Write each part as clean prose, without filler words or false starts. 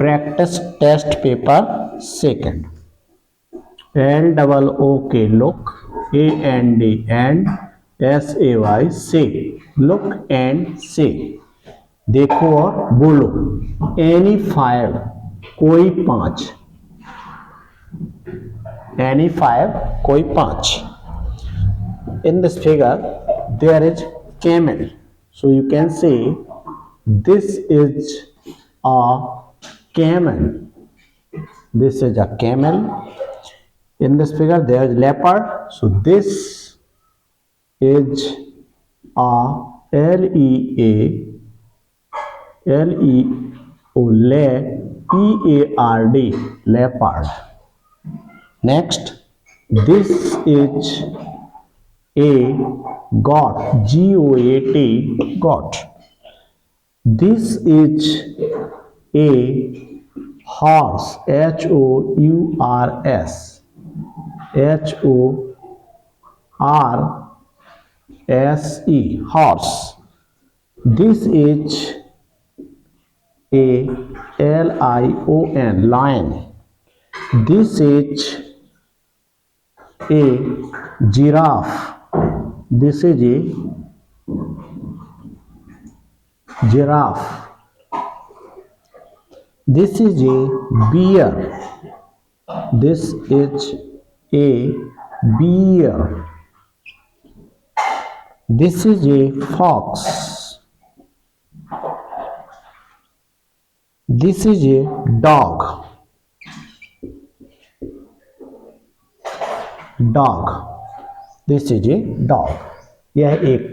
practice test paper second. LOOK look, AND and SAY say, look and say, देखो और बोलो. Any five, कोई पांच. Any five, कोई पांच. In this figure there is camel, so you can say this is a camel. This is a camel. In this figure there is leopard, so this is a leopard, leopard. Next, this is a goat, GOAT, goat. This is a horse, HOURS, HORSE, horse. This is a LION, lion. This is a giraffe. This is a giraffe. This is a bear. This is a bear. This is a fox. This is a dog. Dog. This is a dog. यह एक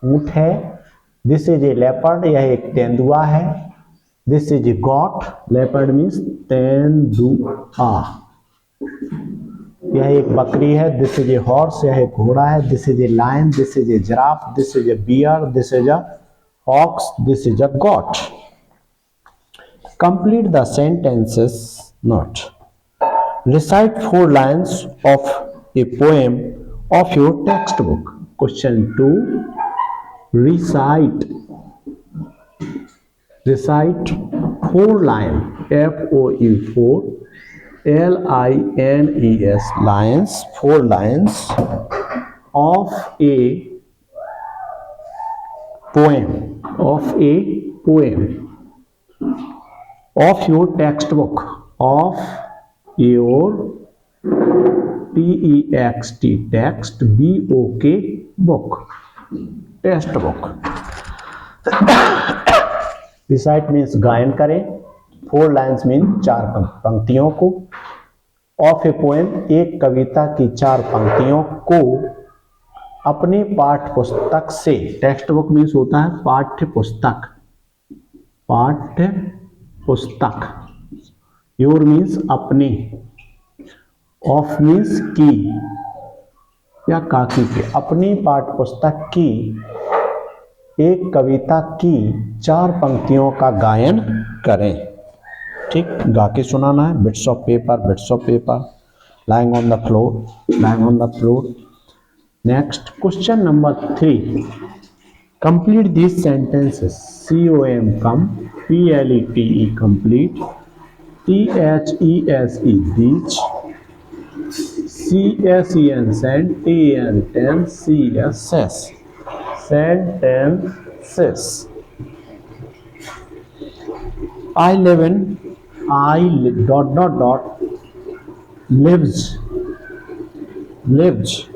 ऊंट है. This is a leopard. यह एक तेंदुआ है. This is a goat. Leopard means तेंदुआ. यह एक बकरी है. This is a horse. यह एक घोड़ा है. This is a lion. This is a giraffe. This is a bear. This is a fox. This is a goat. Complete the sentences. Not. Recite 4 lines of a poem of your textbook. Question 2. Recite 4 lines, FOE 4 LINES lines, 4 lines of a poem of your textbook, of your TEXT text, BOK book, textbook. Recite means गायन करें. 4 lines mean 4 पंक्तियों को. Of a poem, एक कविता की 4 पंक्तियों को अपने पाठ्य पुस्तक से. टेक्स्ट बुक मीन्स होता है पाठ्य पुस्तक. पाठ्य पुस्तक. योर मीन्स अपनी. ऑफ मीन्स की या काकी के. अपनी पाठ्य पुस्तक की एक कविता की 4 पंक्तियों का गायन करें. ठीक, गा के सुनाना है. Bits of paper lying on the floor. Next, question number 3. Complete these sentences. COM come, PLETE complete, THESE these, CSEN send, TEN ten, CS sentences. I live in lives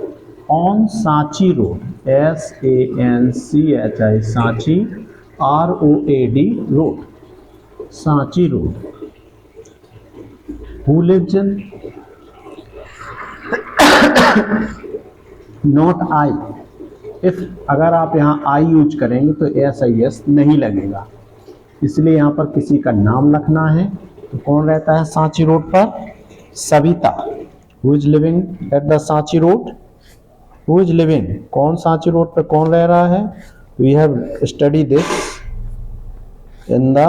on Sanchi road, SANCHI Sanchi ROAD road, Sanchi road. Who lives in? Not I. If अगर आप यहाँ I use करेंगे तो SIS नहीं लगेगा, इसलिए यहाँ पर किसी का नाम लिखना है. तो कौन रहता है सांची रोड पर? Savita. Who is living at the Sanchi road? Who is living? कौन सांची रोड पर कौन रह रहा है? We have studied this in the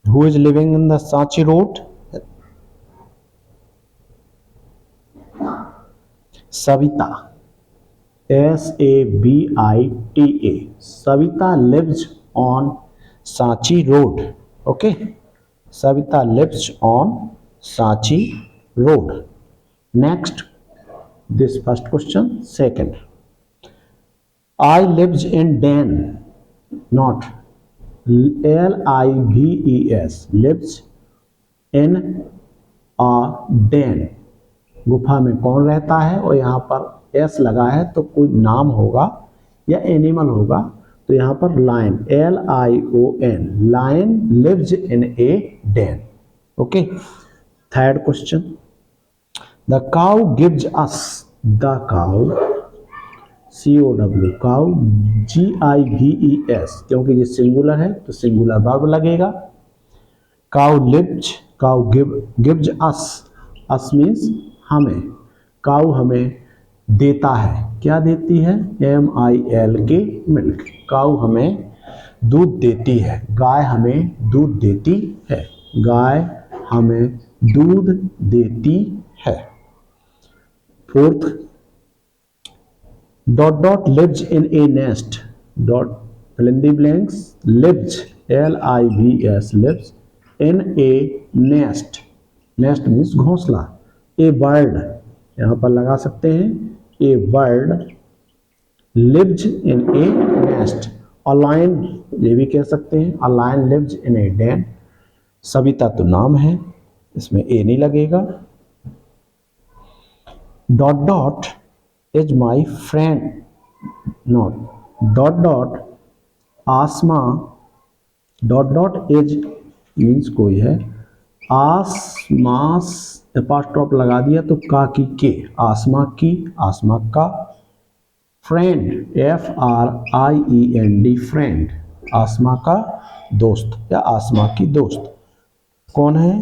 who is living in the Sanchi road? Savita, SABITA, Savita lives on Sanchi road. Okay, Savita lives on Sanchi road. Next, this first question. Second, I lives in Den, not LIVES, lives in a den. गुफा में कौन रहता है, और यहाँ पर S लगा है तो कोई नाम होगा या एनिमल होगा, तो यहाँ पर lion, LION, lion lives in a den. Okay. Third question, the cow gives us, the cow COW, cow GIVES, क्योंकि ये सिंगुलर है तो सिंगुलर वर्ब लगेगा. Cow lives, cow gives us, us means हमें, काउ हमें देता है. क्या देती है, MILK, मिल्क. काउ हमें दूध देती है, गाय हमें दूध देती है, गाय हमें दूध देती है. Fourth, dot lives in a nest, dot fill in the blanks, lives, LIVES, lives in a nest, nest means घोंसला. a bird यहाँ पर लगा सकते हैं, a bird lives in a nest. a lion ये भी कह सकते हैं, a lion lives in a den. Savita तो नाम है, इसमें a नहीं लगेगा. dot is my friend, not dot Asma, dot is means कोई है, आसमास एपोस्ट्रोफ लगा दिया तो का की के, आसमा की, आसमा का. फ्रेंड, FRIEND, फ्रेंड, आसमा का दोस्त या आसमा की दोस्त. कौन है,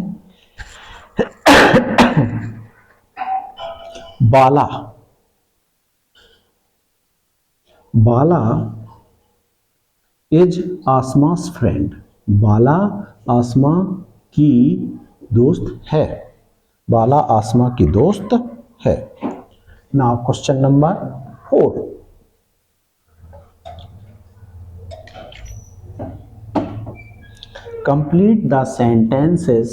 बाला, बाला इज आसमास फ्रेंड, बाला आसमा की दोस्त है, बाला आसमा की दोस्त है. Now question number 4. Complete the sentences,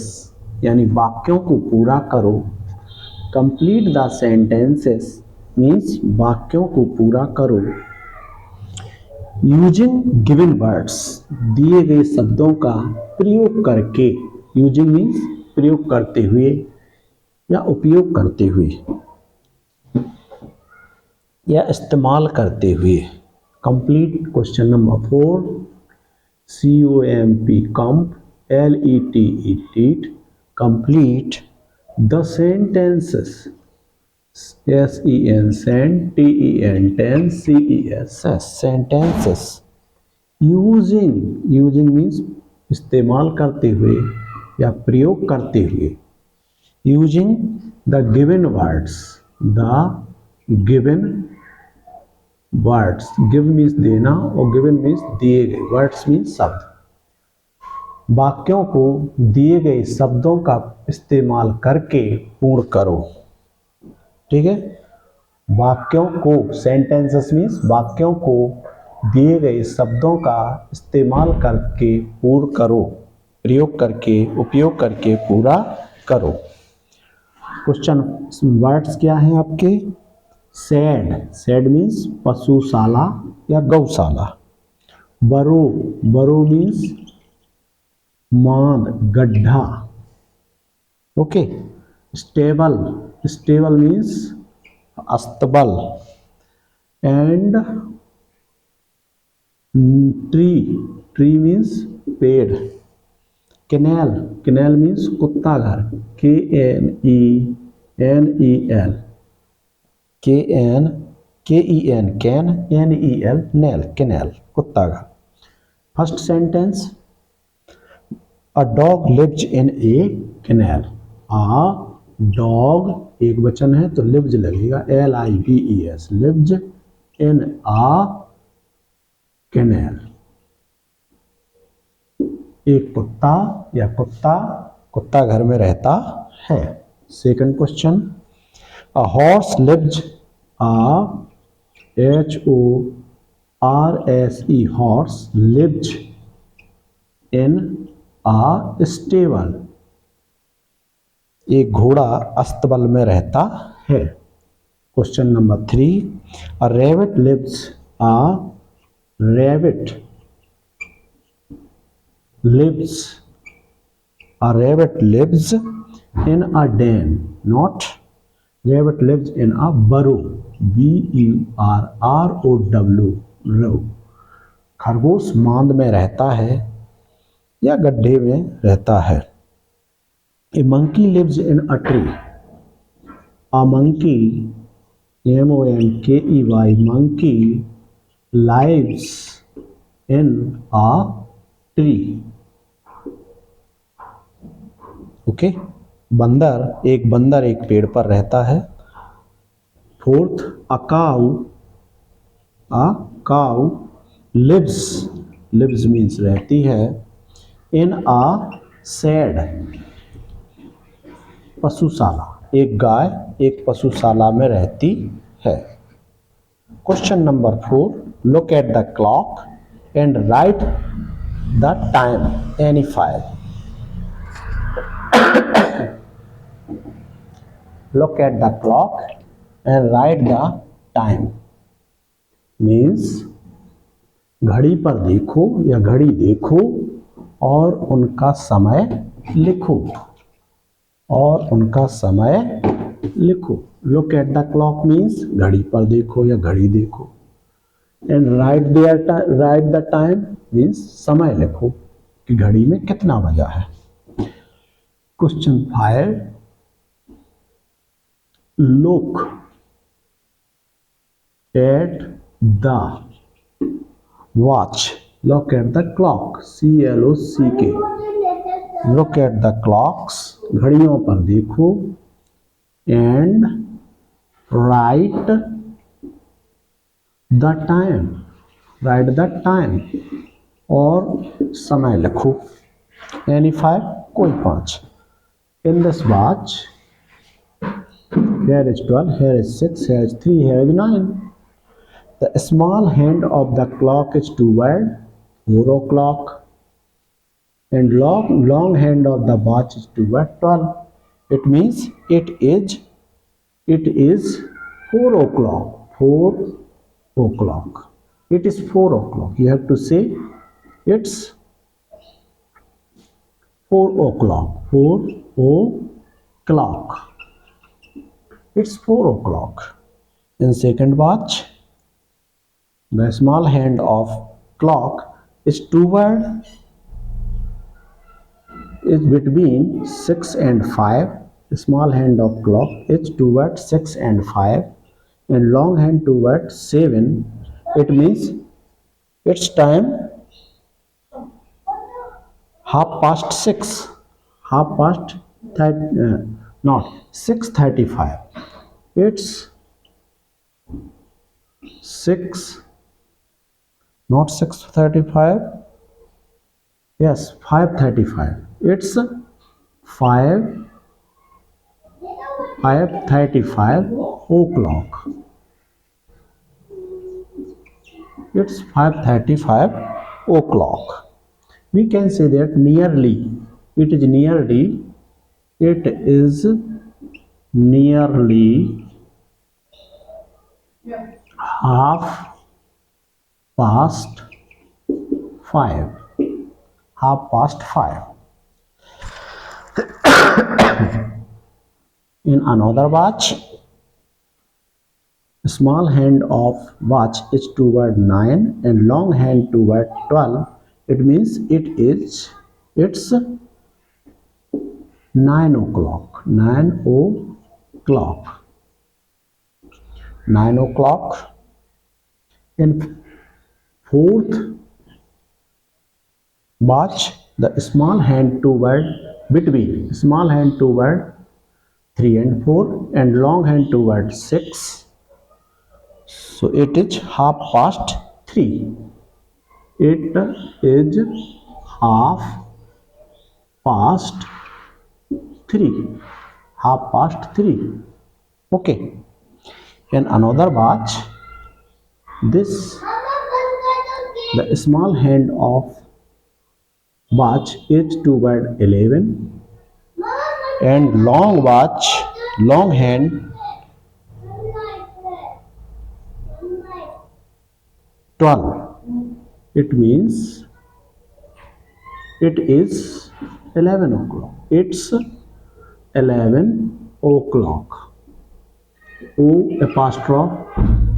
यानी वाक्यों को पूरा करो. कंप्लीट द सेंटेंसेस मीन्स वाक्यों को पूरा करो. यूजिंग गिवन वर्ड्स, दिए गए शब्दों का प्रयोग करके. यूजिंग मीन्स प्रयोग करते हुए या उपयोग करते हुए या इस्तेमाल करते हुए. Complete question number 4. COMP, कंप, LETET, complete the sentences, SEN, send, TEN, ten, CESS, sentences. Using means इस्तेमाल करते हुए या प्रयोग करते हुए. Using the given words, the given words, give means देना और गिवन मीन्स दिए गए, वर्ड्स मीन्स शब्द. वाक्यों को दिए गए शब्दों का इस्तेमाल करके पूर्ण करो. ठीक है, वाक्यों को, सेंटेंसेस मीन्स वाक्यों को दिए गए शब्दों का इस्तेमाल करके पूर्ण करो, प्रयोग करके, उपयोग करके पूरा करो. क्वेश्चन वर्ड्स क्या हैं आपके, शेड, शेड मीन्स पशुशाला या गौशाला. बरो, बरो मीन्स मांद, गड्ढा. ओके. स्टेबल, स्टेबल मीन्स अस्तबल. एंड ट्री, ट्री मीन्स पेड़. कैनेल, कैनेल मीन्स कुत्ता घर, KNENEL, KEN, ken, NEL, nel, kennel, कुत्ता घर. First sentence, a dog lives in a kennel. A dog एक वचन है तो लिव्स लगेगा, LIVES, लिव्स इन आ कैनेल. एक कुत्ता या कुत्ता, कुत्ता घर में रहता है. Second question, a horse lives HORSE horse lives in a stable. एक घोड़ा अस्तबल में रहता है. Question number 3, a rabbit lives in a den, not rabbit lives in a burrow, BURROW. खरगोश मांद में रहता है या गड्ढे में रहता है. A monkey lives in a tree. A monkey, MONKEY, monkey lives in a tree. Okay. एक बंदर एक पेड़ पर रहता है. Fourth, a cow lives means रहती है, in a shed, पशुशाला. एक गाय एक पशुशाला में रहती है. Question number 4, look at the clock and write the time. Any 5. Look at the clock and write the time. Means घड़ी पर देखो या घड़ी देखो और उनका समय लिखो. Look at the clock means घड़ी पर देखो या घड़ी देखो. And write the time means समय लिखो कि घड़ी में कितना बजा है. Question 5, look at the watch. Look at the clock, CLOCK. Look at the clocks, घड़ियों पर देखो. And write the time. और समय लिखो. Any 5? कोई 5. In this watch, here is 12, here is 6, here is 3, here is 9. The small hand of the clock is toward 4 o'clock and long hand of the watch is toward 12. It means it is 4 o'clock. 4 o'clock. It is 4 o'clock. You have to say it's 4 o'clock. 4 o'clock. It's 4 o'clock. In second watch, the small hand of clock is between 6 and 5. The small hand of clock is toward 6 and 5 and long hand toward 7. It means it's time 6:35. It's 5:35. It's 5:35 o'clock. It's 5:35 o'clock. We can say that nearly. It is nearly half past 5. Half past 5. In another watch, small hand of watch is toward 9 and long hand toward 12. It means it's 9 o'clock. 9 o'clock. In fourth watch, the small hand toward 3 and 4 and long hand toward 6. So it is half past 3. It is half past 3. Okay. In another watch, this the small hand of watch is toward 11 and long hand 12. It means it is 11 o'clock. It's 11 o'clock. O apostrophe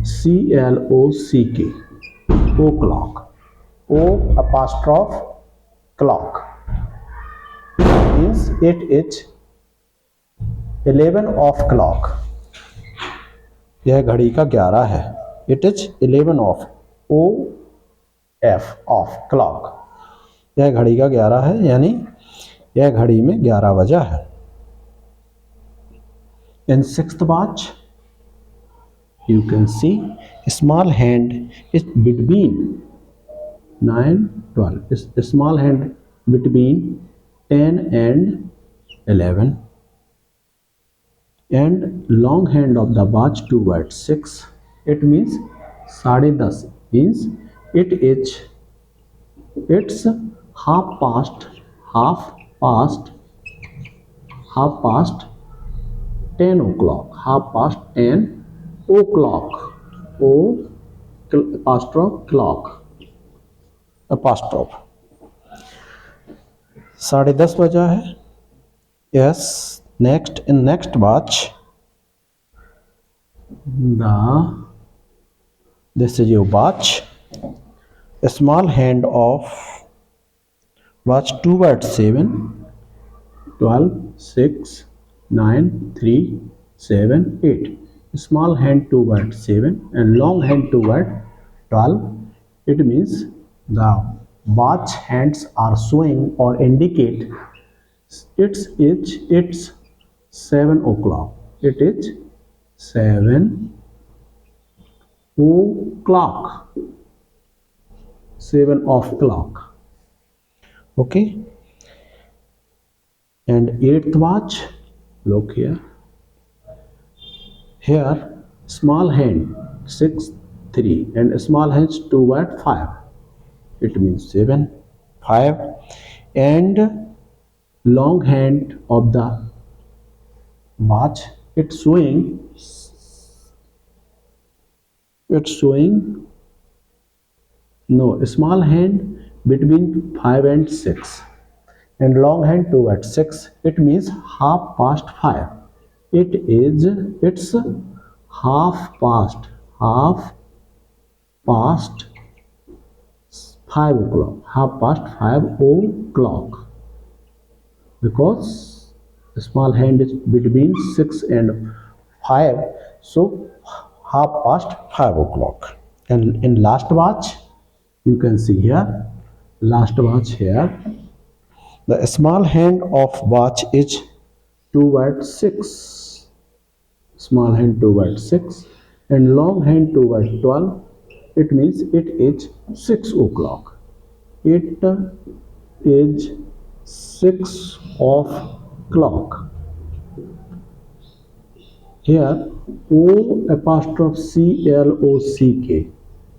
C-L-O-C-K. O'clock. O apostrophe clock. Means it is 11 of clock. यह घड़ी का 11 है. It is 11 of. O F of clock. यह घड़ी का 11 है, यानी यह घड़ी में 11 बजा है. In sixth watch, you can see small hand is between 9-12. Small hand between 10 and 11, and long hand of the watch towards 6. It means 10:30. Means it's half past 10 o'clock. Half past 10 o'clock. O apostrophe clock. Apostrophe. 10:30 बजा है. Yes. Next, in next watch, this is your watch. A small hand of watch towards 7, 12, 6, 9, 3, 7, 8. Small hand toward 7 and long hand toward 12. It means the watch hands are showing or indicate it's 7 o'clock. It is 7 o'clock. 7 o'clock. Okay. And eighth watch, look here. Here small hand 6, 3 and small hands toward 5. It means 7, 5, and long hand of the watch it's showing no small hand between 5 and 6 and long hand towards 6. It means half past 5. It's half past 5 o'clock. Half past 5 o'clock, because the small hand is between 6 and 5, so half past 5 o'clock. And in last watch, you can see here, last watch here, the small hand of watch is toward 6, small hand toward 6 and long hand toward 12. It means it is 6 o'clock. It is 6 of clock. Here O apostrophe C-L-O-C-K.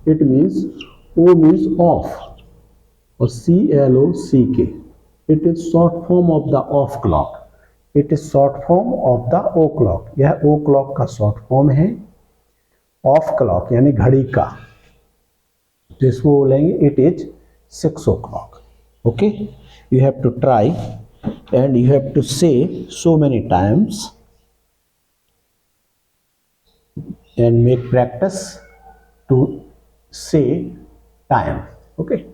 It means O means off or C-L-O-C-K. It is short form of the off clock. It is short form of the O clock. यह O clock का short form है. Off clock यानी घड़ी का, तो इसको बोलेंगे it is 6 o'clock. Okay, you have to try and you have to say so many times and make practice to say time. Okay.